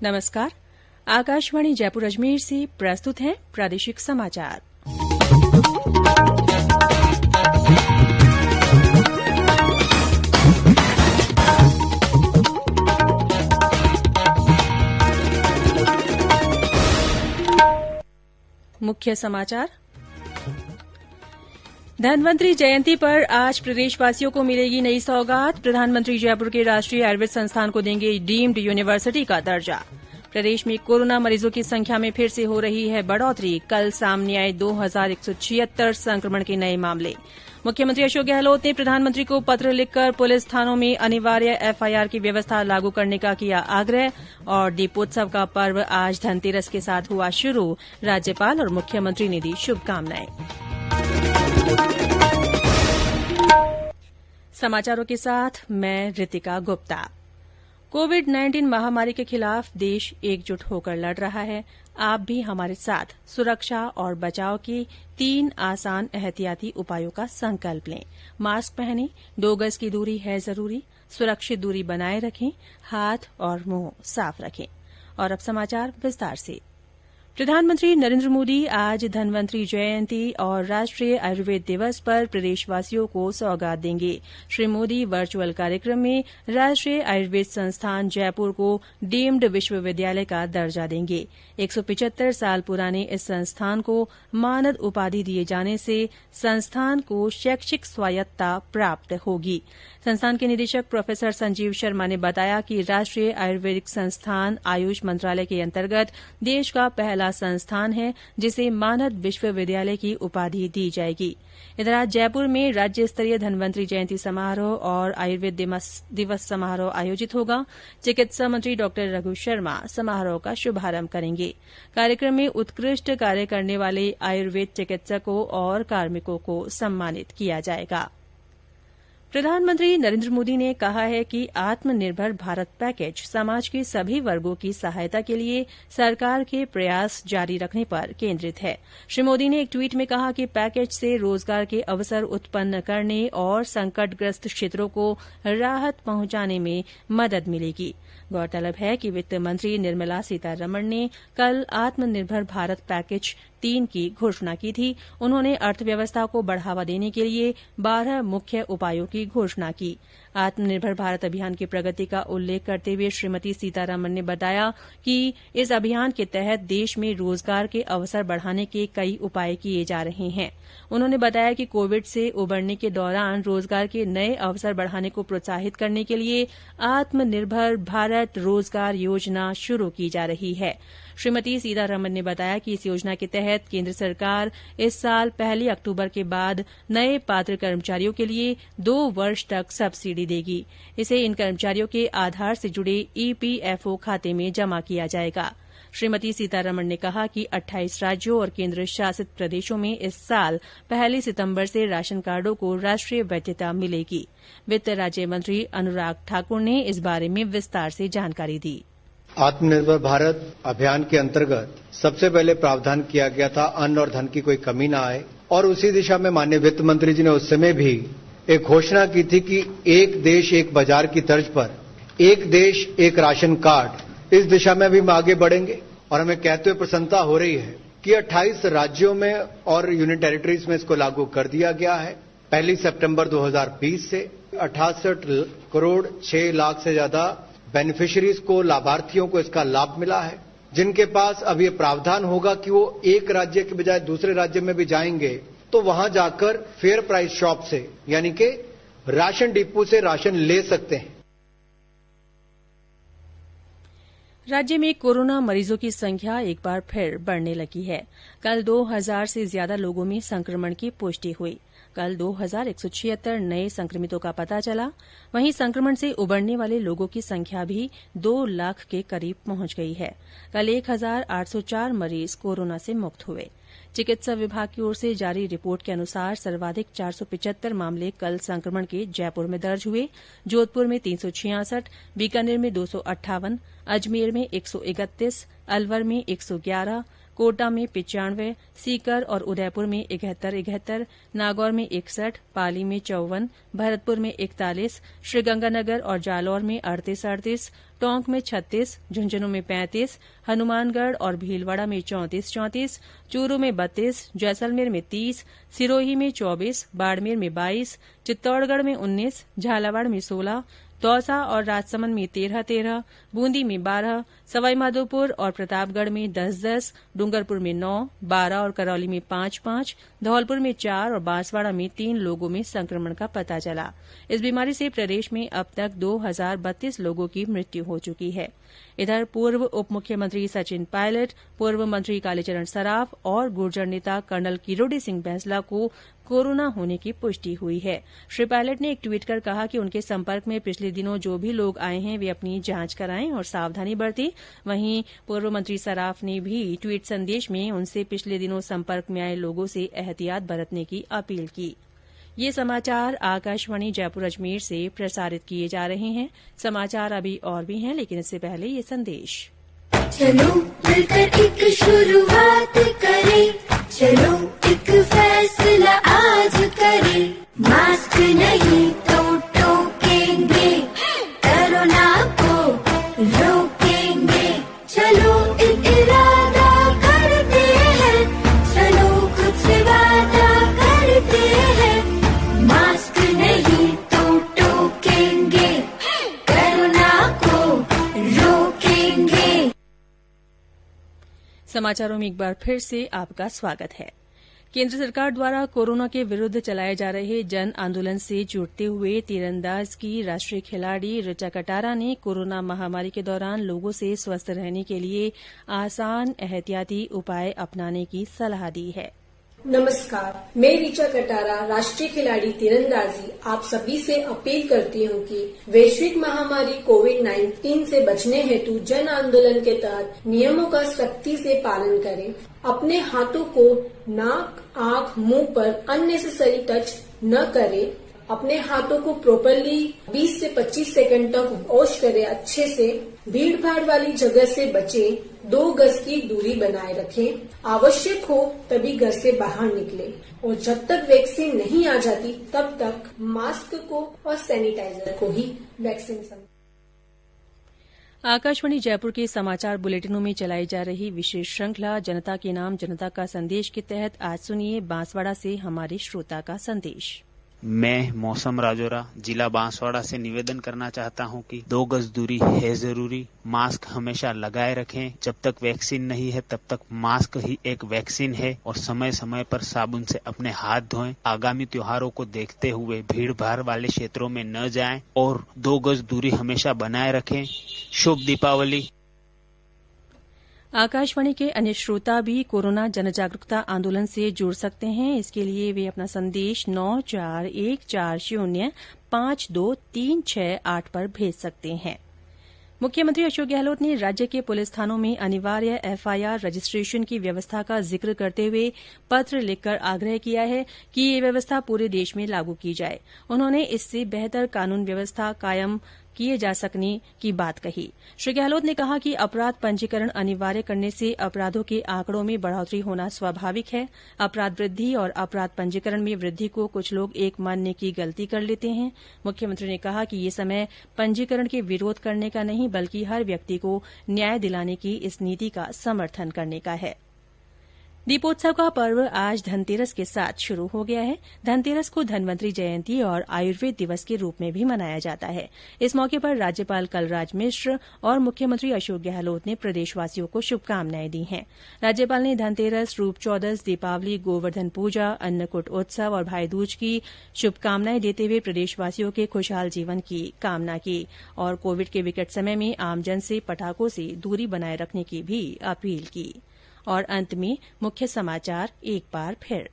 नमस्कार। आकाशवाणी जयपुर अजमेर से प्रस्तुत हैं प्रादेशिक समाचार। मुख्य समाचार। धन्वंतरि जयंती पर आज प्रदेशवासियों को मिलेगी नई सौगात। प्रधानमंत्री जयपुर के राष्ट्रीय आयुर्वेद संस्थान को देंगे डीम्ड यूनिवर्सिटी का दर्जा। प्रदेश में कोरोना मरीजों की संख्या में फिर से हो रही है बढ़ोतरी। कल सामने आए 2176 संक्रमण के नए मामले। मुख्यमंत्री अशोक गहलोत ने प्रधानमंत्री को पत्र लिखकर पुलिस थानों में अनिवार्य एफआईआर की व्यवस्था लागू करने का किया आग्रह। और दीपोत्सव का पर्व आज धनतेरस के साथ हुआ शुरू। राज्यपाल और मुख्यमंत्री ने दी शुभकामनाएं। समाचारों के साथ मैं रितिका गुप्ता। कोविड-19 महामारी के खिलाफ देश एकजुट होकर लड़ रहा है। आप भी हमारे साथ सुरक्षा और बचाव के 3 आसान एहतियाती उपायों का संकल्प लें। मास्क पहनें, 2 गज की दूरी है जरूरी, सुरक्षित दूरी बनाए रखें, हाथ और मुंह साफ रखें। और अब समाचार विस्तार से। प्रधानमंत्री नरेंद्र मोदी आज धन्वंतरि जयंती और राष्ट्रीय आयुर्वेद दिवस पर प्रदेशवासियों को सौगात देंगे। श्री मोदी वर्चुअल कार्यक्रम में राष्ट्रीय आयुर्वेद संस्थान जयपुर को डीम्ड विश्वविद्यालय का दर्जा देंगे। 175 साल पुराने इस संस्थान को मानद उपाधि दिए जाने से संस्थान को शैक्षिक स्वायत्तता प्राप्त होगी। संस्थान के निदेशक प्रोफेसर संजीव शर्मा ने बताया कि राष्ट्रीय आयुर्वेदिक संस्थान आयुष मंत्रालय के अंतर्गत देश का पहला संस्थान है जिसे मानद विश्वविद्यालय की उपाधि दी जाएगी। इधर आज जयपुर में राज्य स्तरीय धन्वंतरि जयंती समारोह और आयुर्वेद दिवस समारोह आयोजित होगा। चिकित्सा मंत्री डॉ रघु शर्मा समारोह का शुभारंभ करेंगे। कार्यक्रम में उत्कृष्ट कार्य करने वाले आयुर्वेद चिकित्सकों और कार्मिकों को सम्मानित किया जाएगा। प्रधानमंत्री नरेंद्र मोदी ने कहा है कि आत्मनिर्भर भारत पैकेज समाज के सभी वर्गों की सहायता के लिए सरकार के प्रयास जारी रखने पर केंद्रित है। श्री मोदी ने एक ट्वीट में कहा कि पैकेज से रोजगार के अवसर उत्पन्न करने और संकटग्रस्त क्षेत्रों को राहत पहुंचाने में मदद मिलेगी। गौरतलब है कि वित्त मंत्री निर्मला सीतारमण ने कल आत्मनिर्भर भारत पैकेज 3 की घोषणा की थी। उन्होंने अर्थव्यवस्था को बढ़ावा देने के लिए 12 मुख्य उपायों की घोषणा की। आत्मनिर्भर भारत अभियान की प्रगति का उल्लेख करते हुए श्रीमती सीतारमण ने बताया कि इस अभियान के तहत देश में रोजगार के अवसर बढ़ाने के कई उपाय किए जा रहे हैं। उन्होंने बताया कि कोविड से उबरने के दौरान रोजगार के नए अवसर बढ़ाने को प्रोत्साहित करने के लिए आत्मनिर्भर भारत रोजगार योजना शुरू की जा रही है। श्रीमती सीतारमण ने बताया कि इस योजना के तहत केंद्र सरकार इस साल 1 अक्टूबर के बाद नए पात्र कर्मचारियों के लिए 2 वर्ष तक सब्सिडी देगी। इसे इन कर्मचारियों के आधार से जुड़े ईपीएफओ खाते में जमा किया जाएगा। श्रीमती सीतारमण ने कहा कि 28 राज्यों और केंद्र शासित प्रदेशों में इस साल 1 सितंबर से राशन कार्डों को राष्ट्रीय वैधता मिलेगी। वित्त राज्य मंत्री अनुराग ठाकुर ने इस बारे में विस्तार से जानकारी दी। आत्मनिर्भर भारत अभियान के अंतर्गत सबसे पहले प्रावधान किया गया था अन्न और धन की कोई कमी न आए, और उसी दिशा में माननीय वित्त मंत्री जी ने उस समय भी एक घोषणा की थी कि एक देश एक बाजार की तर्ज पर एक देश एक राशन कार्ड, इस दिशा में भी हम आगे बढ़ेंगे। और हमें कहते हुए प्रसन्नता हो रही है कि 28 राज्यों में और यूनियन टेरिटरीज में इसको लागू कर दिया गया है। 1 सितंबर 2020 से 68 करोड़ 6 लाख से ज्यादा बेनिफिशियरीज को, लाभार्थियों को इसका लाभ मिला है, जिनके पास अब ये प्रावधान होगा कि वो एक राज्य के बजाय दूसरे राज्य में भी जाएंगे तो वहां जाकर फेयर प्राइस शॉप से, यानी कि राशन डिपो से राशन ले सकते हैं। राज्य में कोरोना मरीजों की संख्या एक बार फिर बढ़ने लगी है। कल 2000 से ज्यादा लोगों में संक्रमण की पुष्टि हुई। कल 2176 नए संक्रमितों का पता चला। वहीं संक्रमण से उबरने वाले लोगों की संख्या भी 2 लाख के करीब पहुंच गई है। कल 1804 मरीज कोरोना से मुक्त हुए। चिकित्सा विभाग की ओर से जारी रिपोर्ट के अनुसार सर्वाधिक 475 मामले कल संक्रमण के जयपुर में दर्ज हुए। जोधपुर में 366, बीकानेर में 258, अजमेर में 131, अलवर में 111, कोटा में 95, सीकर और उदयपुर में 71, नागौर में 61, पाली में 54, भरतपुर में 41, श्रीगंगानगर और जालौर में 38, टोंक में 36, झुंझुनूं में 35, हनुमानगढ़ और भीलवाड़ा में 34, चूरू में 32, जैसलमेर में 30, सिरोही में 24, बाड़मेर में 22, चित्तौड़गढ़ में 19, झालावाड़ में 16, दौसा और राजसमंद में 13, बूंदी में 12, सवाईमाधोपुर और प्रतापगढ़ में 10, डूंगरपुर में 9, बारां और करौली में 5, धौलपुर में 4 और बांसवाड़ा में 3 लोगों में संक्रमण का पता चला। इस बीमारी से प्रदेश में अब तक 2032 लोगों की मृत्यु हो चुकी है। इधर पूर्व उप मुख्यमंत्री सचिन पायलट, पूर्व मंत्री कालीचरण सराफ और गुर्जर नेता कर्नल किरोड़ी सिंह बैंसला को कोरोना होने की पुष्टि हुई है। श्री पायलट ने एक ट्वीट कर कहा कि उनके संपर्क में पिछले दिनों जो भी लोग आए हैं वे अपनी जांच कराएं और सावधानी बरतें। वहीं पूर्व मंत्री सराफ ने भी ट्वीट संदेश में उनसे पिछले दिनों संपर्क में आए लोगों से एहतियात बरतने की अपील की। ये समाचार आकाशवाणी जयपुर अजमेर से प्रसारित किए जा रहे हैं। समाचार अभी और भी हैं, लेकिन इससे पहले ये संदेश। चलो मिलकर एक शुरुआत करें, चलो एक फैसला आज करें, मास्क नहीं तो टोकेंगे, कोरोना को रोकेंगे, चलो एक इरादा करते हैं, चलो कुछ वादा करते हैं, मास्क नहीं तो टोकेंगे, कोरोना को रोकेंगे। समाचारों में एक बार फिर से आपका स्वागत है। केंद्र सरकार द्वारा कोरोना के विरुद्ध चलाए जा रहे जन आंदोलन से जुड़ते हुए तीरंदाज की राष्ट्रीय खिलाड़ी ऋचा कटारा ने कोरोना महामारी के दौरान लोगों से स्वस्थ रहने के लिए आसान एहतियाती उपाय अपनाने की सलाह दी है। नमस्कार, मैं ऋचा कटारा, राष्ट्रीय खिलाड़ी तीरंदाजी आप सभी से अपील करती हूँ कि वैश्विक महामारी कोविड-19 से बचने हेतु जन आंदोलन के तहत नियमों का सख्ती से पालन करें। अपने हाथों को नाक, आँख, मुंह पर अननेसेसरी टच न करें। अपने हाथों को प्रॉपरली 20 से 25 सेकंड तक वॉश करें अच्छे से। भीड़ भाड़ वाली जगह से बचें। 2 गज की दूरी बनाए रखें। आवश्यक हो तभी घर से बाहर निकलें और जब तक वैक्सीन नहीं आ जाती तब तक मास्क को और सैनिटाइजर को ही वैक्सीन समझें। आकाशवाणी जयपुर के समाचार बुलेटिनों में चलाई जा रही विशेष श्रृंखला जनता के नाम जनता का संदेश के तहत आज सुनिए बांसवाड़ा से हमारे श्रोता का संदेश। मैं मौसम राजौरा जिला बांसवाड़ा से निवेदन करना चाहता हूं कि 2 गज दूरी है जरूरी, मास्क हमेशा लगाए रखें। जब तक वैक्सीन नहीं है तब तक मास्क ही एक वैक्सीन है और समय समय पर साबुन से अपने हाथ धोएं। आगामी त्योहारों को देखते हुए भीड़ भाड़ वाले क्षेत्रों में न जाएं और 2 गज दूरी हमेशा बनाए रखें। शुभ दीपावली। आकाशवाणी के अन्य श्रोता भी कोरोना जन जागरूकता आंदोलन से जुड़ सकते हैं। इसके लिए वे अपना संदेश 9414052368 पर भेज सकते हैं। मुख्यमंत्री अशोक गहलोत ने राज्य के पुलिस थानों में अनिवार्य एफआईआर रजिस्ट्रेशन की व्यवस्था का जिक्र करते हुए पत्र लिखकर आग्रह किया है कि ये व्यवस्था पूरे देश में लागू की जाए। उन्होंने इससे बेहतर कानून व्यवस्था कायम किए जा सकने की बात कही। श्री गहलोत ने कहा कि अपराध पंजीकरण अनिवार्य करने से अपराधों के आंकड़ों में बढ़ोतरी होना स्वाभाविक है। अपराध वृद्धि और अपराध पंजीकरण में वृद्धि को कुछ लोग एक मानने की गलती कर लेते हैं। मुख्यमंत्री ने कहा कि ये समय पंजीकरण के विरोध करने का नहीं बल्कि हर व्यक्ति को न्याय दिलाने की इस नीति का समर्थन करने का है। दीपोत्सव का पर्व आज धनतेरस के साथ शुरू हो गया है। धनतेरस को धन्वंतरी जयंती और आयुर्वेद दिवस के रूप में भी मनाया जाता है। इस मौके पर राज्यपाल कलराज मिश्र और मुख्यमंत्री अशोक गहलोत ने प्रदेशवासियों को शुभकामनाएं दी हैं। राज्यपाल ने धनतेरस, रूप चौदस, दीपावली, गोवर्धन पूजा, अन्नकूट उत्सव और भाई दूज की शुभकामनाएं देते हुए प्रदेशवासियों के खुशहाल जीवन की कामना की और कोविड के विकट समय में आमजन से पटाखों से दूरी बनाए रखने की भी अपील की। और अंत में मुख्य समाचार एक बार फिर।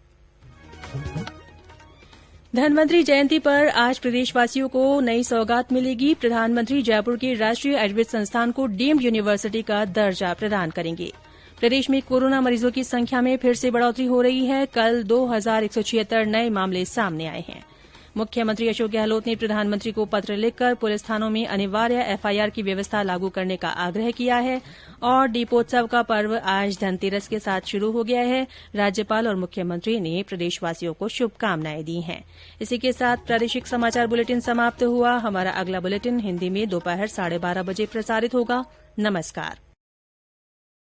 धन्वंतरी जयंती पर आज प्रदेशवासियों को नई सौगात मिलेगी। प्रधानमंत्री जयपुर के राष्ट्रीय आयुर्वेद संस्थान को डीम्ड यूनिवर्सिटी का दर्जा प्रदान करेंगे। प्रदेश में कोरोना मरीजों की संख्या में फिर से बढ़ोतरी हो रही है। कल 2176 नए मामले सामने आए हैं। मुख्यमंत्री अशोक गहलोत ने प्रधानमंत्री को पत्र लिखकर पुलिस थानों में अनिवार्य एफआईआर की व्यवस्था लागू करने का आग्रह किया है। और दीपोत्सव का पर्व आज धनतेरस के साथ शुरू हो गया है। राज्यपाल और मुख्यमंत्री ने प्रदेशवासियों को शुभकामनाएं दी हैं। इसी के साथ प्रादेशिक समाचार बुलेटिन समाप्त हुआ। हमारा अगला बुलेटिन हिन्दी में दोपहर 12:30 बजे प्रसारित होगा। नमस्कार।